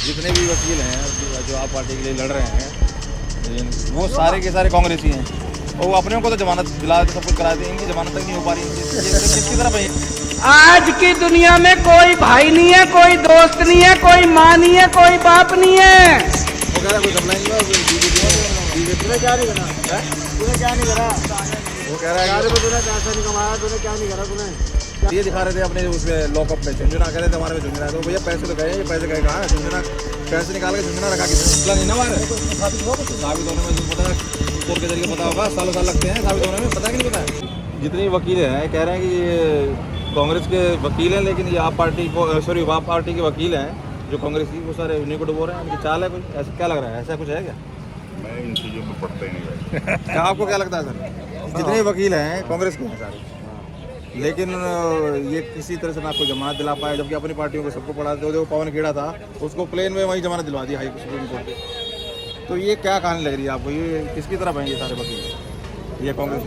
जितने भी वकील हैं जो आप पार्टी के लिए लड़ रहे हैं वो सारे के सारे कांग्रेसी हैं और वो अपने को तो जमानत दिला सब कुछ करा देंगे, जमानत तक नहीं हो पा रही है। किसकी तरफ है? आज की दुनिया में कोई भाई नहीं है, कोई दोस्त नहीं है, कोई माँ नहीं है, कोई बाप नहीं है। वो कह रहा कोई कंप्लेन नहीं हुआ बीजेपी ने क्या नहीं करा, तूने क्या नहीं करा, वो कह रहा है तूने पैसा नहीं कमाया, तूने क्या नहीं करा, तूने ये दिखा रहे थे अपने उसमें लॉकअप में झुंझुना कह रहे थे हमारे में झुंझुना है। तो भैया पैसे तो गए, ये पैसे गए कहाँ है? झुंझुना पैसे निकाल के झुंझुना रखा किसने? नहीं ना मारे साबित होने में पता, कोर्ट के जरिए पता होगा, सालों साल लगते हैं साबित होने में, पता कि नहीं पता है? जितने वकील हैं कह रहे हैं कि ये कांग्रेस के वकील हैं, लेकिन ये आप पार्टी को सॉरी आप पार्टी के वकील हैं जो कांग्रेस की, वो सारे उन्हीं को डुबो रहे हैं। उनकी चाल है कोई, ऐसा क्या लग रहा है? ऐसा कुछ है क्या? मैं इन चीज़ों में पढ़ता ही नहीं भाई। क्या आपको क्या लगता है सर? जितने वकील हैं कांग्रेस के हैं सारे, लेकिन ये किसी तरह से ना कोई जमानत दिला पाए, जबकि अपनी पार्टियों को सबको पढ़ा दो। पवन खेड़ा था, उसको प्लेन में वही जमानत दिलवा दी हाई सुप्रीम कोर्ट। तो ये क्या कहानी लग रही है आपको? ये किसकी तरफ हैं ये सारे वकील? ये कांग्रेस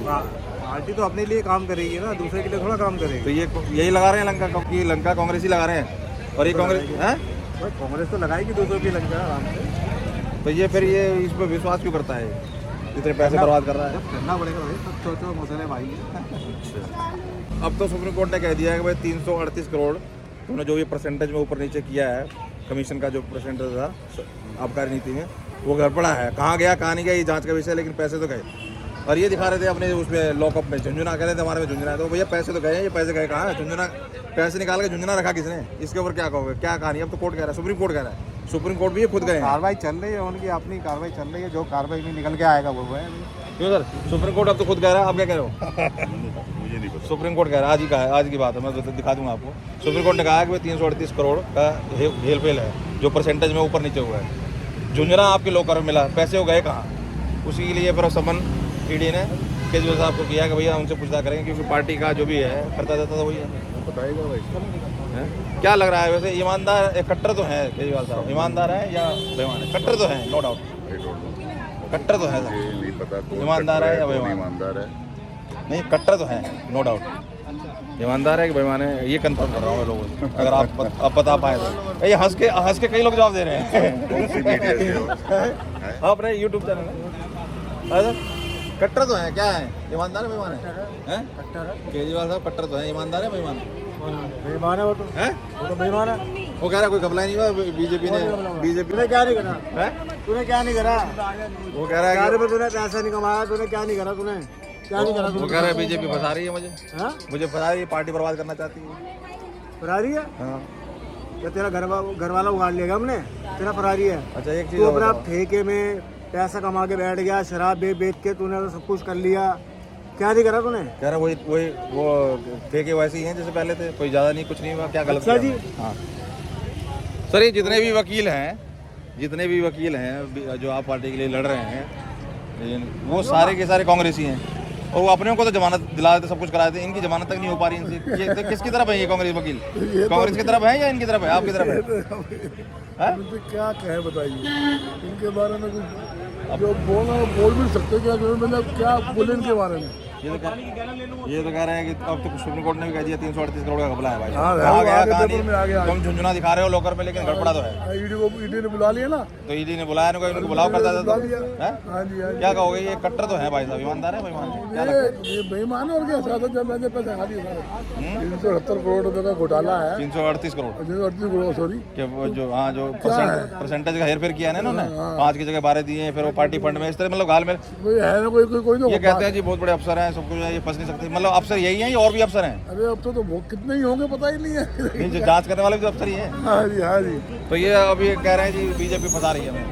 पार्टी तो अपने लिए काम करेगी ना, दूसरे के लिए थोड़ा काम करेगी। तो ये यही लगा रहे हैं लंका, क्योंकि लंका कांग्रेस ही लगा रहे हैं और ये कांग्रेस है। कांग्रेस तो लगाएगी दूसरों की लंका आराम से। तो ये फिर ये इस पर विश्वास क्यों करता है? इतने पैसे बर्बाद कर रहा है। करना पड़ेगा भाई, सब सोचो मसले भाई। अब तो सुप्रीम कोर्ट ने कह दिया है कि भाई 338 करोड़ उन्होंने जो भी परसेंटेज में ऊपर नीचे किया है, कमीशन का जो परसेंटेज था आबकारी नीति में, वो गड़बड़ा है। कहाँ गया कहाँ नहीं गया ये जांच का विषय, लेकिन पैसे तो गए। और ये दिखा रहे थे अपने उसमें लॉकअप में झुंझुना कह रहे थे हमारे में झुंझुना है। तो भैया पैसे तो गए, ये पैसे गए कहाँ है? झुंझुना पैसे निकाल के झुंझुना रखा किसने? इसके ऊपर क्या कहोगे? क्या कहानी? अब तो कोर्ट कह रहा है, सुप्रीम कोर्ट कह रहा है, सुप्रीम कोर्ट भी ये खुद गए हैं। कार्रवाई चल रही है, उनकी अपनी कार्रवाई चल रही है, जो कार्रवाई में निकल के आएगा वो है। क्यों सर? सुप्रीम कोर्ट अब तो खुद कह रहा है, आप क्या कह रहे हो? मुझे नहीं पता। सुप्रीम कोर्ट कह रहा है, आज ही कहा है, आज की बात है, मैं दिखा दूंगा आपको। सुप्रीम कोर्ट ने कहा है कि 338 करोड़ का हेल फेल है, जो परसेंटेज में ऊपर नीचे हुआ है। झुंझुना आपके लोकर में मिला, पैसे हो गए कहाँ? उसी के लिए फिर समन ईडी ने केजरीवाल साहब को किया कि भैया उनसे पूछता करेंगे, क्योंकि पार्टी का जो भी है करता जाता था वही है। बताएगा भाई। क्या लग रहा है वैसे? ईमानदार कट्टर तो है केजरीवाल साहब, ईमानदार है या बेईमान है? कट्टर तो है, नो डाउट, कट्टर तो है। मुझे नहीं पता कौन ईमानदार है या कौन बेईमान? ईमानदार है। नहीं, कट्टर तो है, नो डाउट। ईमानदार है कि बेईमान है, ये कंफर्म कर रहा हूँ मैं लोगों से, अगर आप बता पाए तो। ये हंस के कई लोग जवाब दे रहे हैं। कौन सी मीडिया से हो? हाँ, अपने यूट्यूब चैनल है। कट्टर तो है, क्या है? ईमानदार है बेईमान है? केजरीवाल साहब कट्टर तो है, ईमानदार है बेईमान है? बेईमान है वो तो, हैं? वो तो बेईमान है। वो कह रहा है कोई घपला नहीं हुआ बीजेपी ने तूने क्या नहीं करा, है? तूने क्या नहीं करा? वो कह रहा है यार तूने पैसा नहीं कमाया, तूने क्या नहीं करा, तूने क्या नहीं करा? वो कह रहा है बीजेपी फंसा रही है मुझे, हाँ, मुझे फंसा रही है, पार्टी बर्बाद करना चाहती है। फरारी है हाँ, या तेरा घर वाला उगाड़ लेगा हमने? तेरा फरारी है। अच्छा एक चीज़ तू और अपना बताओ। ठेके में पैसा कमा के बैठ गया, शराब बेच के तूने तो सब कुछ कर लिया, क्या नहीं करा तूने? कह रहा वही वो ठेके वैसे ही हैं जैसे पहले थे, कोई ज़्यादा नहीं, कुछ नहीं हुआ, क्या गलत अच्छा किया? जी। हाँ सर, ये जितने भी वकील हैं जो आप पार्टी के लिए लड़ रहे हैं, लेकिन वो सारे के सारे कांग्रेसी हैं और वो अपने को तो जमानत दिला देते, सब कुछ करा देते, इनकी जमानत तक नहीं हो पा रही इनसे। ये तो किसकी तरफ है ये कांग्रेस वकील? कांग्रेस की तरफ है या इनकी तरफ है, आपकी तरफ है? हैं? क्या कहे बताइए इनके बारे में? कुछ जो बोलना वो बोल भी सकते क्या, मतलब क्या बोले इनके बारे में? ये तो कह रहे हैं कि अब तो सुप्रीम कोर्ट ने भी कह दिया 338 करोड़ का घपला है भाई। हाँ, कहाँ गया आगे कहाँ पेपर में आ नहीं? गया। तुम झुंझुना दिखा रहे हो लोकर में, लेकिन गड़बड़ा तो है। ईडी ने बुला लिया ना। तो ईडी ने बुलाया ना, इनको बुलाओ करता था बुला तो लिया। हैं? हाँ जी, हाँ जी। क्या कहोगे? ये कट्टर तो है भाई साहब, ईमानदार है बेईमान है? क्या लगता है? ये बेईमान है और क्या? साथ जब मैंने पैसा खा दिया सारे। 378 करोड़ रुपए का घोटाला है। 338 करोड़ 338 करोड़, सॉरी। कि वो जो हाँ जो परसेंटेज का हेर फेर किया है ना उन्होंने, 5 की जगह 12 दिए, फिर वो पार्टी फंड में इस तरह, मतलब घाल में कोई है ना, कोई तो ये कहते हैं जी बहुत बड़े अफसर हैं, सब कुछ है, ये फंस नहीं सकते। मतलब अफसर यही हैं या और भी अफसर हैं? अरे अब तो वो कितने ही होंगे पता ही नहीं है। नहीं, जो जांच करने वाले भी तो अफसर ही हैं। हाँ जी, हाँ जी। तो ये अभी कह रहे हैं जी बीजेपी फंसा रही है हमें,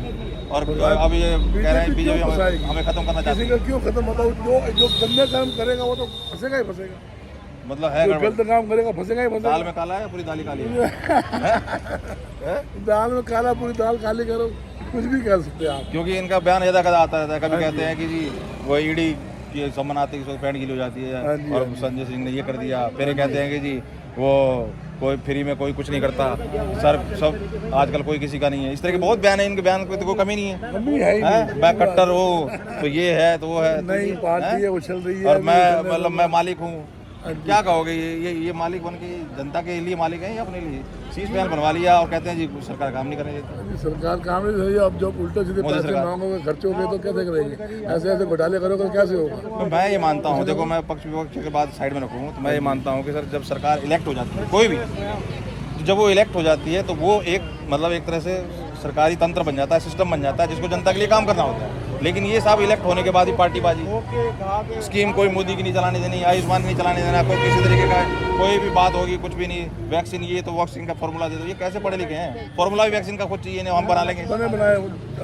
और अब ये कह रहे हैं बीजेपी हमें खत्म करना चाहती किसी है। का क्यों खत्म बताओ? जो गंदे काम करेगा वो तो फंसेगा ही फंसेगा। मतलब है जो गड़बड़। गलत काम करेगा फंसेगा ही फंसेगा। दाल में काला है, पूरी दाल ही काली है। दाल में काला, पूरी दाल काली करो, कुछ भी कह सकते हैं आप। क्योंकि इनका बयान यदा कदा आता रहता है, कभी कहते हैं कि जी वो ईडी की सम्मान आते ही पैंट गीली हो जाती है, हाँ जी, और हाँ जी। संजय सिंह ने ये कर दिया, फिर कहते हैं कि जी वो कोई फ्री में कोई कुछ नहीं करता सर, सब आजकल कोई किसी का नहीं है। इस तरह के बहुत बयान है, इनके बयान की तो कोई कमी नहीं है। कमी है ही हैं? नहीं। मैं कट्टर हूँ तो ये है तो वो है, नहीं, पार्टी हैं? है उछल रही है। और मैं मतलब मैं मालिक हूँ, क्या कहोगे? ये मालिक बन के जनता के लिए मालिक है या अपने लिए? शीश महल बनवा लिया और कहते हैं जी सरकार काम नहीं करने देती। सरकार काम नहीं रही, अब जब उल्टे सीधे मोदी पैसे सरकार। मांगोगे, खर्चे हो गए तो कैसे करेंगे? ऐसे ऐसे घोटाले करोगे तो कैसे होगा? तो मैं ये मानता हूँ, देखो मैं पक्ष विपक्ष के बाद साइड में रखूँ, तो मैं ये मानता हूँ कि सर जब सरकार इलेक्ट हो जाती है कोई भी, तो जब वो इलेक्ट हो जाती है तो वो एक मतलब एक तरह से सरकारी तंत्र बन जाता है, सिस्टम बन जाता है जिसको जनता के लिए काम करना होता है। लेकिन ये साहब इलेक्ट होने के बाद ही पार्टीबाजी, स्कीम कोई मोदी की नहीं चलाने देनी, आयुष्मान नहीं चलाने देना, कोई किसी तरीके का कोई भी बात होगी कुछ भी नहीं, वैक्सीन ये तो वैक्सीन का फॉर्मूला दे दो। ये कैसे पढ़े लिखे हैं? फॉर्मूला भी वैक्सीन का खुद चाहिए नहीं, हम बना लेंगे। बने बनाए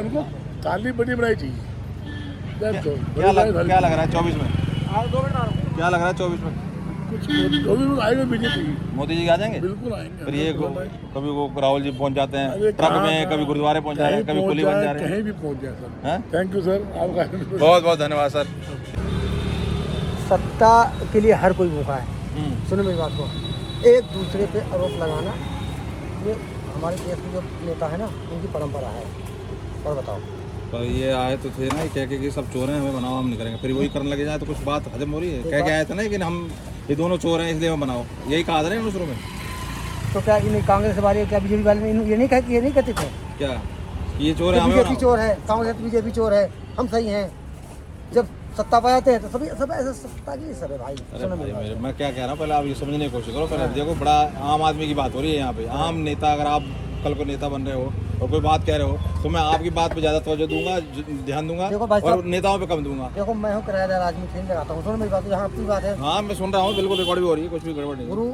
उनको काली बड़ी बनाई चाहिए। क्या लग रहा है 24 में? क्या लग रहा है 24 में? कुछ जो भी आएगा बीजेपी, मोदी जी आ जाएंगे? बिल्कुल आएंगे। फिर ये कभी वो राहुल जी पहुंच जाते हैं अरे ट्रक कहाँ में, कभी गुरुद्वारे पहुंच जा रहे हैं, कभी पहुंच कुली बन जा जाए, रहे हैं। कहीं भी पहुंच जाए सर। हैं? थैंक यू सर, आपका बहुत बहुत धन्यवाद सर। सत्ता के लिए हर कोई भूखा है। सुनो मेरी बात को, एक दूसरे पे आरोप लगाना ये हमारे देश के जो नेता है ना उनकी परंपरा है। और बताओ, पर ये आए तो थे ना कह के कि सब चोर हैं, हमें बनाओ, हम नहीं करेंगे। फिर वही करने लगे जाए तो कुछ बात हजम हो रही है। कह के आए थे ना कि हम ये दोनों चोर हैं इसलिए हम बनाओ, यही कहा था ना शुरू में। तो क्या इन कांग्रेस वाले क्या बीजेपी वाले ये नहीं कहा, ये नहीं कहते थे क्या ये चोर है, हमें बीजेपी बनाओ? चोर है, कांग्रेस बीजेपी चोर है, हम सही हैं। जब सत्ता पर आते हैं तो सभी सब ऐसे सत्ता की सब है भाई। अरे सुनो भाई मेरी बात। मेरे, मैं क्या कह रहा हूँ पहले आप ये समझने की कोशिश करो। पहले देखो बड़ा आम आदमी की बात हो रही है यहाँ पे। आम नेता, अगर आप कल को नेता बन रहे हो और कोई बात कह रहे हो तो मैं आपकी बात पे ज़्यादा तवज्जो दूंगा, ध्यान दूंगा, देखो भाई और साहब, नेताओं पे कम दूंगा। देखो मैं हूँ किराएदार आदमी, ट्रेन लगाता हूँ। सुनो मेरी बात, यहाँ अपनी बात है। हाँ मैं सुन रहा हूँ, बिल्कुल रिकॉर्ड भी हो रही है, कुछ भी गड़बड़ नहीं है। गुरु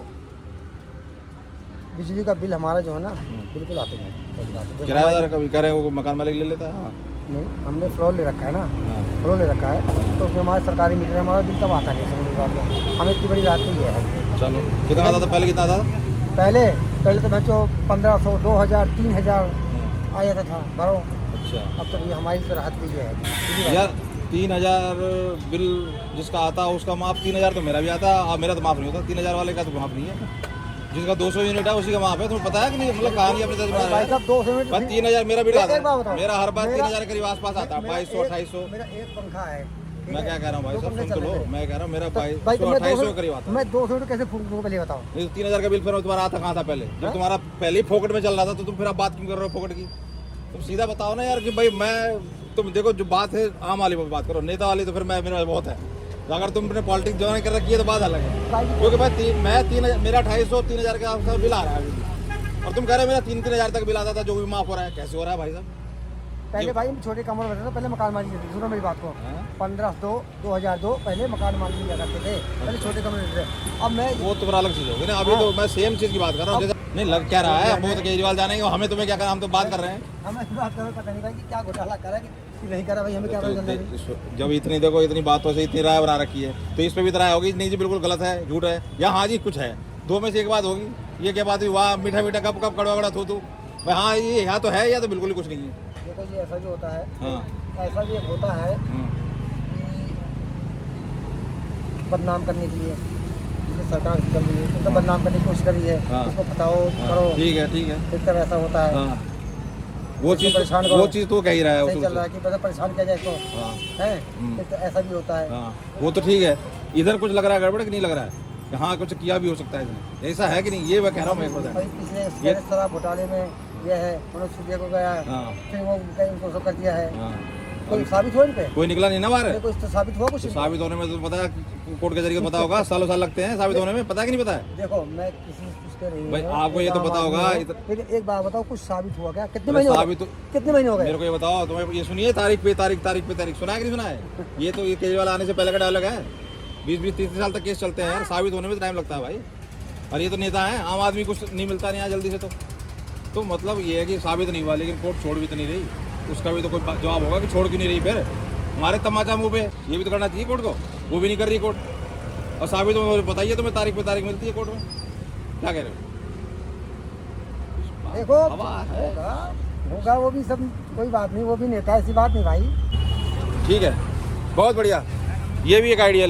बिजली का बिल हमारा जो है ना बिल्कुल आते हैं। बड़ी बात है। देखो किराएदार कभी कह रहे हो मकान मालिक ले लेता है। हाँ। नहीं, हमने फ्लोर ले रखा है ना, हाँ। फ्लोर ले रखा है तो उसमें हमारे सरकारी मीटर हमारा बिल तब आता नहीं। समझ लीजिए बात को, हमें इतनी बड़ी रात नहीं है। चलो कितना आता था पहले, कितना आता था? पहले तो मैं जो 1500 2000 3000 आ जाता था भरो। अच्छा अब तो ये हमारी तो राहत भी है। सीधी बात यार 3000 बिल जिसका आता है उसका माफ, 3000 तो मेरा भी आता है। मेरा तो माफ नहीं होता, 3000 वाले का तो माफ नहीं है। जिसका 200 यूनिट है उसी का माफ है। तुम्हें पता है कि नहीं? मतलब कहानी अपने है। भाई साहब 200 मिनट 3000 मेरा बिल आता एक बात है। बताओ। मेरा हर बार मेरा- 3000 के करीब आसपास आता है, 2200 2800। मेरा एक पंखा है। ठीक मैं है? क्या कह रहा हूँ भाई दो साहब, पंखे सुन तो चल लो। रहे हैं। मैं कह रहा हूँ मेरा भाई 2200 मैं 2800 के करीब आता है। मैं 200 मिनट कैसे फूक दूँ पहले बताओ। नहीं तो 3000 का बिल फिर तुम्हारा आता कहाँ था पहले? जब तुम्हारा पहले ही फोकट में चल रहा था तो तुम फिर अब बात क्यों कर रहे हो फोकट की? तुम सीधा बताओ ना यार कि भाई मैं, तुम देखो जो बात है आम वाली बात करो, नेता वाली तो फिर मैं मेरे बहुत है। अगर तुमने पॉलिटिक्स ज्वाइन कर रखी है तो बात अलग है। क्योंकि मैं 3 मेरा 250 3000 के आसपास बिल आ रहा है अभी, और तुम कह रहे हो मेरा 3-3000 तक बिल आता था जो भी माफ हो रहा है। कैसे हो रहा है भाई साहब? पहले भाई छोटे कमरे में रहते थे, पहले मकान मालिक थे। सुनो मेरी बात को, 1502 2002 पहले मकान मालिक लिया करते थे, पहले छोटे कमरे में रहते। अब मैं वो तो अलग चीज होगी ना। अभी तो मैं सेम चीज की बात कर रहा हूँ। नहीं लग क्या रहा है, वो तो केजरीवाल जानेंगे, हमें तुम्हें क्या करना, हम तो बात कर रहे हैं। हमें बात करो, पता नहीं भाई कि क्या घोटाला करा कि नहीं करा भाई, हमें क्या पता चल रहा है। जब इतनी देखो इतनी बातों से इतनी राय बना रखी है तो इस पे भी राय होगी नहीं जी बिल्कुल गलत है, झूठ है, या हाँ जी कुछ है। दो में से एक बात होगी। ये क्या बात हुई? वाह मीठा मीठा कब कब कड़वा कड़ा थू भाई। हाँ ये या तो है या तो बिल्कुल ही कुछ नहीं है। देखो ये ऐसा भी होता है, हाँ ऐसा भी एक होता है कि बदनाम करने के लिए जिसे सरकार कर रही है, उसको बदनाम करने की कोशिश कर रही है, हाँ। उसको बताओ करो। ठीक है एक तरह ऐसा होता है। हाँ वो चीज़ परेशान करो। वो चीज़ तो कह ही रहा है सही उसको। चल रहा है कि पता परेशान किया जाए इसको, हाँ है एक तो ऐसा भी होता है। हाँ वो तो ठीक है। इधर कुछ लग रहा है गड़बड़ कि नहीं लग रहा है? हाँ कुछ किया भी हो सकता है इसने, ऐसा है कि नहीं? ये मैं कह रहा हूँ मैं भाई पिछले शराब घोटाले में ये है, मनोज सिसोदिया को गया, हाँ। फिर वो उनको सब कर दिया है। हाँ कोई साबित हुआ इन पे? कोई निकला नहीं ना बाहर। कोई तो साबित हुआ कुछ? तो साबित होने में तो पता है कोर्ट के जरिए पता होगा, सालों साल लगते हैं साबित होने में, पता है कि नहीं पता है? देखो मैं किसी से पूछते नहीं भाई हूँ, आपको ये तो एक पता आम होगा आदमी इधर- हूँ। लेकिन एक बात बताओ, कुछ साबित हुआ क्या? कितने अरे महीने हो साबित गए? तो- कितने महीने हो गए? मेरे को ये बताओ, तुम्हें ये सुनिए तारीख पे तारीख सुना है कि नहीं सुना है? ये तो ये केजरीवाल आने से पहले का डायलॉग है। 20-30 साल तक केस चलते हैं यार, साबित होने में तो टाइम लगता है भाई। और ये तो नेता है, आम आदमी कुछ नहीं मिलता नहीं जल्दी से। तो मतलब ये है कि साबित नहीं हुआ, लेकिन कोर्ट छोड़ भी तो नहीं रही। उसका भी तो कोई जवाब होगा कि छोड़ क्यों नहीं रही। फिर हमारे तमाचा मुंह पे, ये भी तो करना चाहिए कोर्ट को, वो भी नहीं कर रही कोर्ट। और साबित बताइए तुम्हें तारीख पे तारीख मिलती है कोर्ट में, क्या कह रहे हो? देखो हवा है। होगा वो भी सब, कोई बात नहीं, वो भी नेता है, ऐसी बात नहीं भाई। ठीक है बहुत बढ़िया, ये भी एक आइडिया